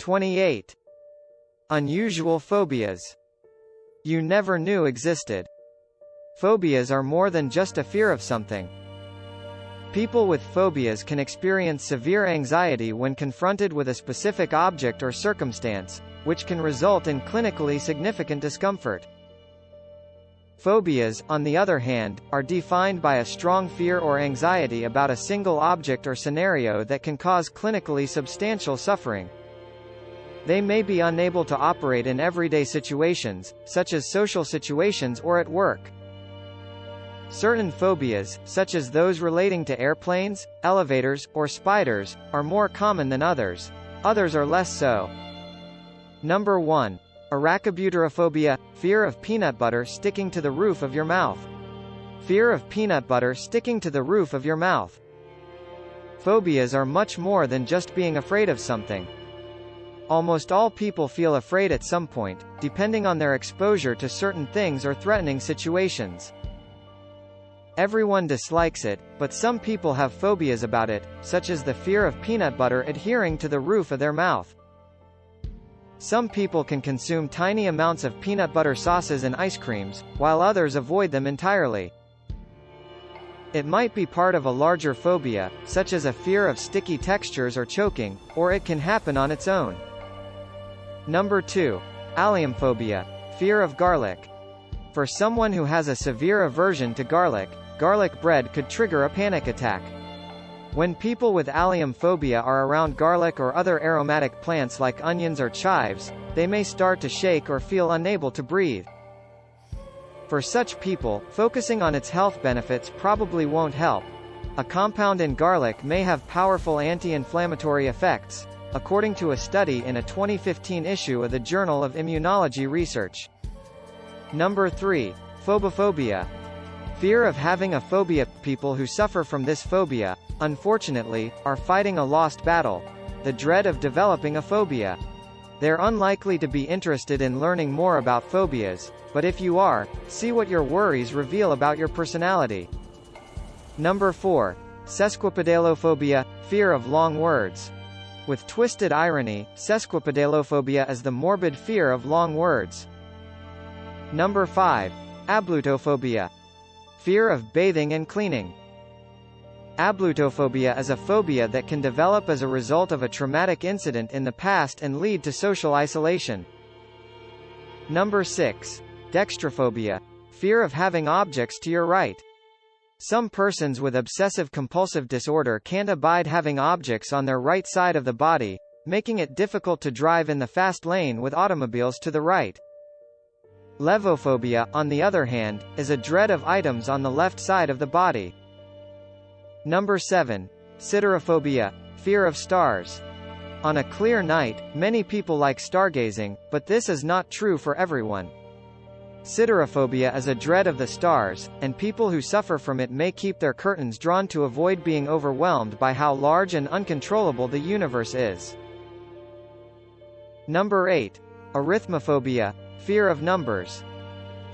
28. Unusual phobias. You never knew existed. Phobias are more than just a fear of something. People with phobias can experience severe anxiety when confronted with a specific object or circumstance, which can result in clinically significant discomfort. Phobias, on the other hand, are defined by a strong fear or anxiety about a single object or scenario that can cause clinically substantial suffering. They may be unable to operate in everyday situations, such as social situations or at work. Certain phobias, such as those relating to airplanes, elevators, or spiders, are more common than others. Others are less so. Number 1. Orophobia, fear of peanut butter sticking to the roof of your mouth. Fear of peanut butter sticking to the roof of your mouth. Phobias are much more than just being afraid of something. Almost all people feel afraid at some point, depending on their exposure to certain things or threatening situations. Everyone dislikes it, but some people have phobias about it, such as the fear of peanut butter adhering to the roof of their mouth. Some people can consume tiny amounts of peanut butter sauces and ice creams, while others avoid them entirely. It might be part of a larger phobia, such as a fear of sticky textures or choking, or it can happen on its own. Number 2. Alluthrophobia, fear of garlic. For someone who has a severe aversion to garlic, garlic bread could trigger a panic attack. When people with alluthrophobia are around garlic or other aromatic plants like onions or chives, they may start to shake or feel unable to breathe. For such people, focusing on its health benefits probably won't help. A compound in garlic may have powerful anti-inflammatory effects, according to a study in a 2015 issue of the Journal of Immunology Research. Number 3. Phobophobia. Fear of having a phobia. People who suffer from this phobia, unfortunately, are fighting a lost battle: the dread of developing a phobia. They're unlikely to be interested in learning more about phobias, but if you are, see what your worries reveal about your personality. Number 4. Sesquipedalophobia, fear of long words. With twisted irony, sesquipedalophobia is the morbid fear of long words. Number 5. Alluthrophobia, fear of bathing and cleaning. Alluthrophobia is a phobia that can develop as a result of a traumatic incident in the past and lead to social isolation. Number 6. Dextrophobia, fear of having objects to your right. Some persons with obsessive-compulsive disorder can't abide having objects on their right side of the body, making it difficult to drive in the fast lane with automobiles to the right. Logophobia, on the other hand, is a dread of items on the left side of the body. Number 7. Symmetrophobia, fear of stars. On a clear night, many people like stargazing, but this is not true for everyone. Symmetrophobia is a dread of the stars, and people who suffer from it may keep their curtains drawn to avoid being overwhelmed by how large and uncontrollable the universe is. Number 8. Arithmophobia, fear of numbers.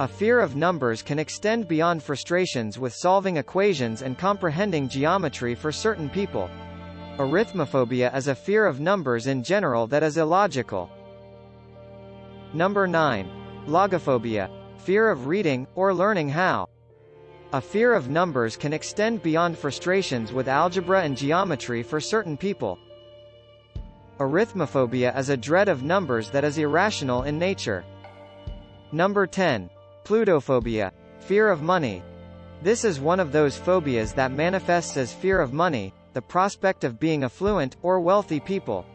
A fear of numbers can extend beyond frustrations with solving equations and comprehending geometry for certain people. Arithmophobia is a fear of numbers in general that is illogical. Number 9. Logophobia, fear of reading, or learning how. A fear of numbers can extend beyond frustrations with algebra and geometry for certain people. Arithmophobia is a dread of numbers that is irrational in nature. Number 10. Peladophobia, fear of money. This is one of those phobias that manifests as fear of money, the prospect of being affluent, or wealthy people.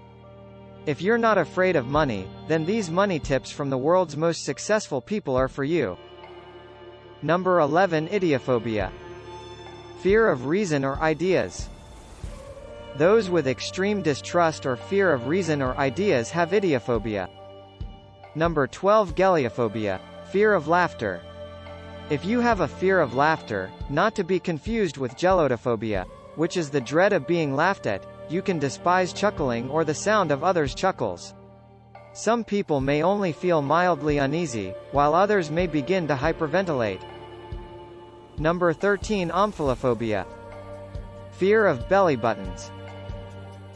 If you're not afraid of money, then these money tips from the world's most successful people are for you. Number 11. Idiophobia, fear of reason or ideas. Those with extreme distrust or fear of reason or ideas have idiophobia. Number 12. Heliophobia, fear of laughter. If you have a fear of laughter, not to be confused with gelotophobia, which is the dread of being laughed at, you can despise chuckling or the sound of others' chuckles. Some people may only feel mildly uneasy, while others may begin to hyperventilate. Number 13. Omniphobia, fear of belly buttons.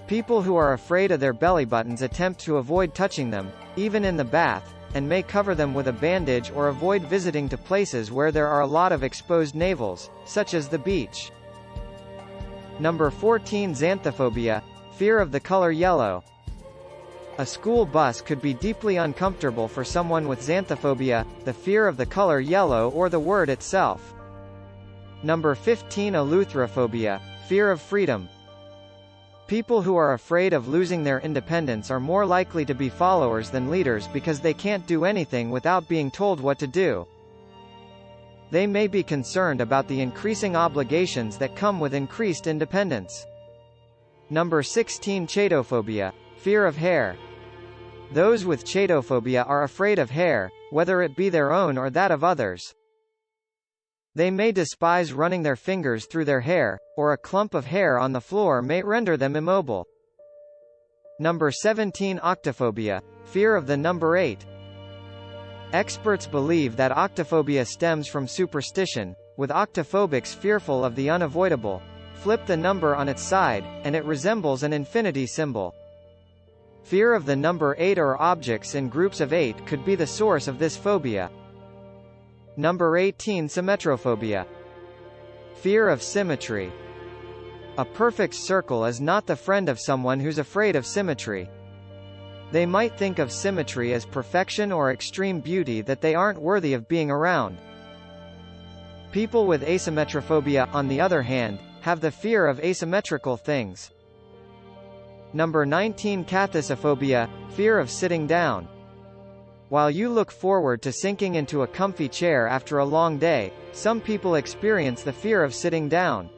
People who are afraid of their belly buttons attempt to avoid touching them, even in the bath, and may cover them with a bandage or avoid visiting to places where there are a lot of exposed navels, such as the beach. Number 14. Xanthophobia, fear of the color yellow. A school bus could be deeply uncomfortable for someone with xanthophobia, the fear of the color yellow or the word itself. Number 15. Alluthrophobia, fear of freedom. People who are afraid of losing their independence are more likely to be followers than leaders because they can't do anything without being told what to do. They may be concerned about the increasing obligations that come with increased independence. Number 16. Chaetophobia, fear of hair. Those with chaetophobia are afraid of hair, whether it be their own or that of others. They may despise running their fingers through their hair, or a clump of hair on the floor may render them immobile. Number 17. Octophobia, fear of the number 8. Experts believe that octophobia stems from superstition, with octophobics fearful of the unavoidable. Flip the number on its side, and it resembles an infinity symbol. Fear of the number 8 or objects in groups of 8 could be the source of this phobia. Number 18. Symmetrophobia, fear of symmetry. A perfect circle is not the friend of someone who's afraid of symmetry. They might think of symmetry as perfection or extreme beauty that they aren't worthy of being around. People with asymmetrophobia, on the other hand, have the fear of asymmetrical things. Number 19. Kathisophobia, fear of sitting down. While you look forward to sinking into a comfy chair after a long day, some people experience the fear of sitting down.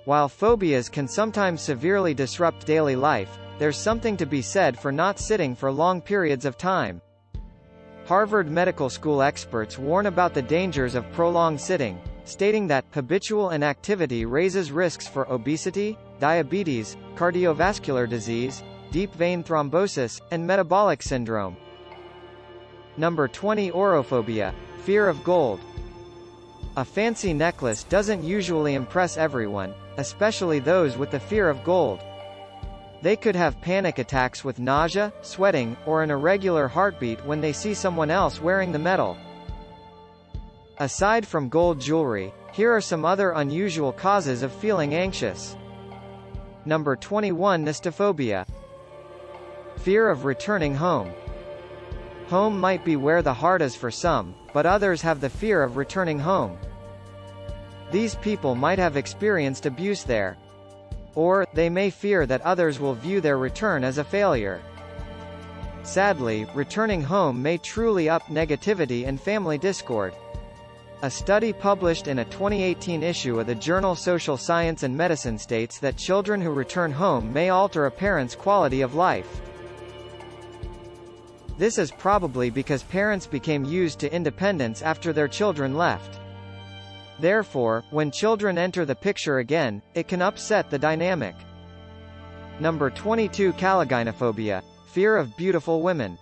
While phobias can sometimes severely disrupt daily life, there's something to be said for not sitting for long periods of time. Harvard Medical School experts warn about the dangers of prolonged sitting, stating that habitual inactivity raises risks for obesity, diabetes, cardiovascular disease, deep vein thrombosis, and metabolic syndrome. Number 20. Orophobia, fear of gold. A fancy necklace doesn't usually impress everyone, especially those with the fear of gold. They could have panic attacks with nausea, sweating, or an irregular heartbeat when they see someone else wearing the metal. Aside from gold jewelry, here are some other unusual causes of feeling anxious. Number 21. Nystaphobia, fear of returning home. Home might be where the heart is for some, but others have the fear of returning home. These people might have experienced abuse there. Or, they may fear that others will view their return as a failure. Sadly, returning home may truly up negativity and family discord. A study published in a 2018 issue of the journal Social Science and Medicine states that children who return home may alter a parent's quality of life. This is probably because parents became used to independence after their children left. Therefore, when children enter the picture again, it can upset the dynamic. Number 22. Calogynophobia, fear of beautiful women.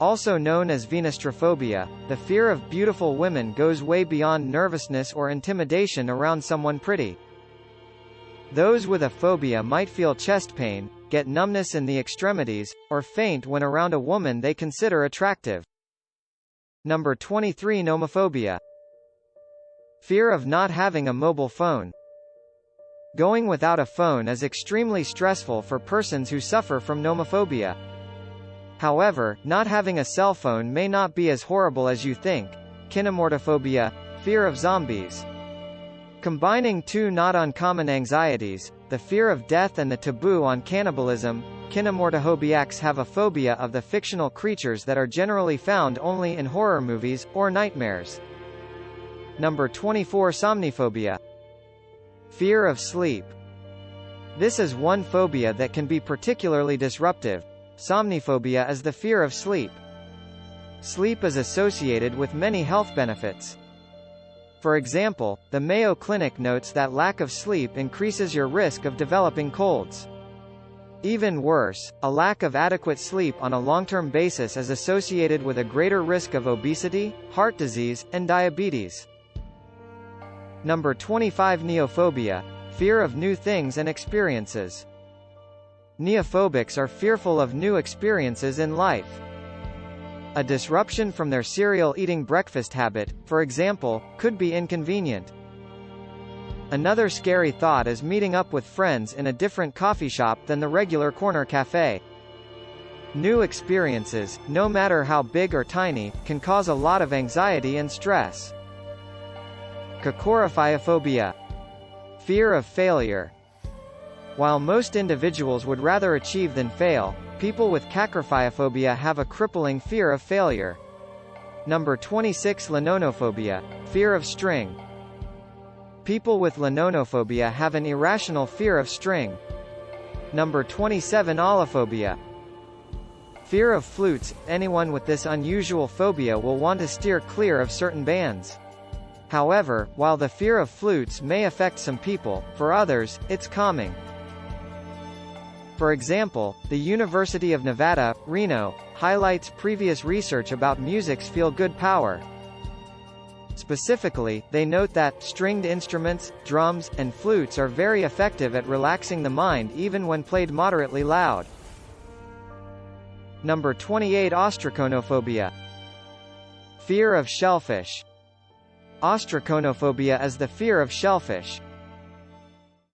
Also known as Venustrophobia, the fear of beautiful women goes way beyond nervousness or intimidation around someone pretty. Those with a phobia might feel chest pain, get numbness in the extremities, or faint when around a woman they consider attractive. Number 23. Nomophobia, fear of not having a mobile phone. Going without a phone is extremely stressful for persons who suffer from nomophobia. However, not having a cell phone may not be as horrible as you think. Kinemortophobia, fear of zombies. Combining two not uncommon anxieties, the fear of death and the taboo on cannibalism, kinemortohobiacs have a phobia of the fictional creatures that are generally found only in horror movies, or nightmares. Number 24. Somniphobia, fear of sleep. This is one phobia that can be particularly disruptive. Somniphobia is the fear of sleep. Sleep is associated with many health benefits. For example, the Mayo Clinic notes that lack of sleep increases your risk of developing colds. Even worse, a lack of adequate sleep on a long-term basis is associated with a greater risk of obesity, heart disease, and diabetes. Number 25. Neophobia, fear of new things and experiences. Neophobics are fearful of new experiences in life. A disruption from their cereal-eating breakfast habit, for example, could be inconvenient. Another scary thought is meeting up with friends in a different coffee shop than the regular corner cafe. New experiences, no matter how big or tiny, can cause a lot of anxiety and stress. Cocorapiphobia. Fear of failure. While most individuals would rather achieve than fail, people with cocorapiphobia have a crippling fear of failure. Number 26. Nomophobia. Fear of string. People with Nomophobia have an irrational fear of string. Number 27. Alluthrophobia. Fear of flutes. Anyone with this unusual phobia will want to steer clear of certain bands. However, while the fear of flutes may affect some people, for others, it's calming. For example, the University of Nevada, Reno, highlights previous research about music's feel-good power. Specifically, they note that stringed instruments, drums, and flutes are very effective at relaxing the mind even when played moderately loud. Number 28. Astrophobia. Fear of shellfish. Astrophobia is the fear of shellfish.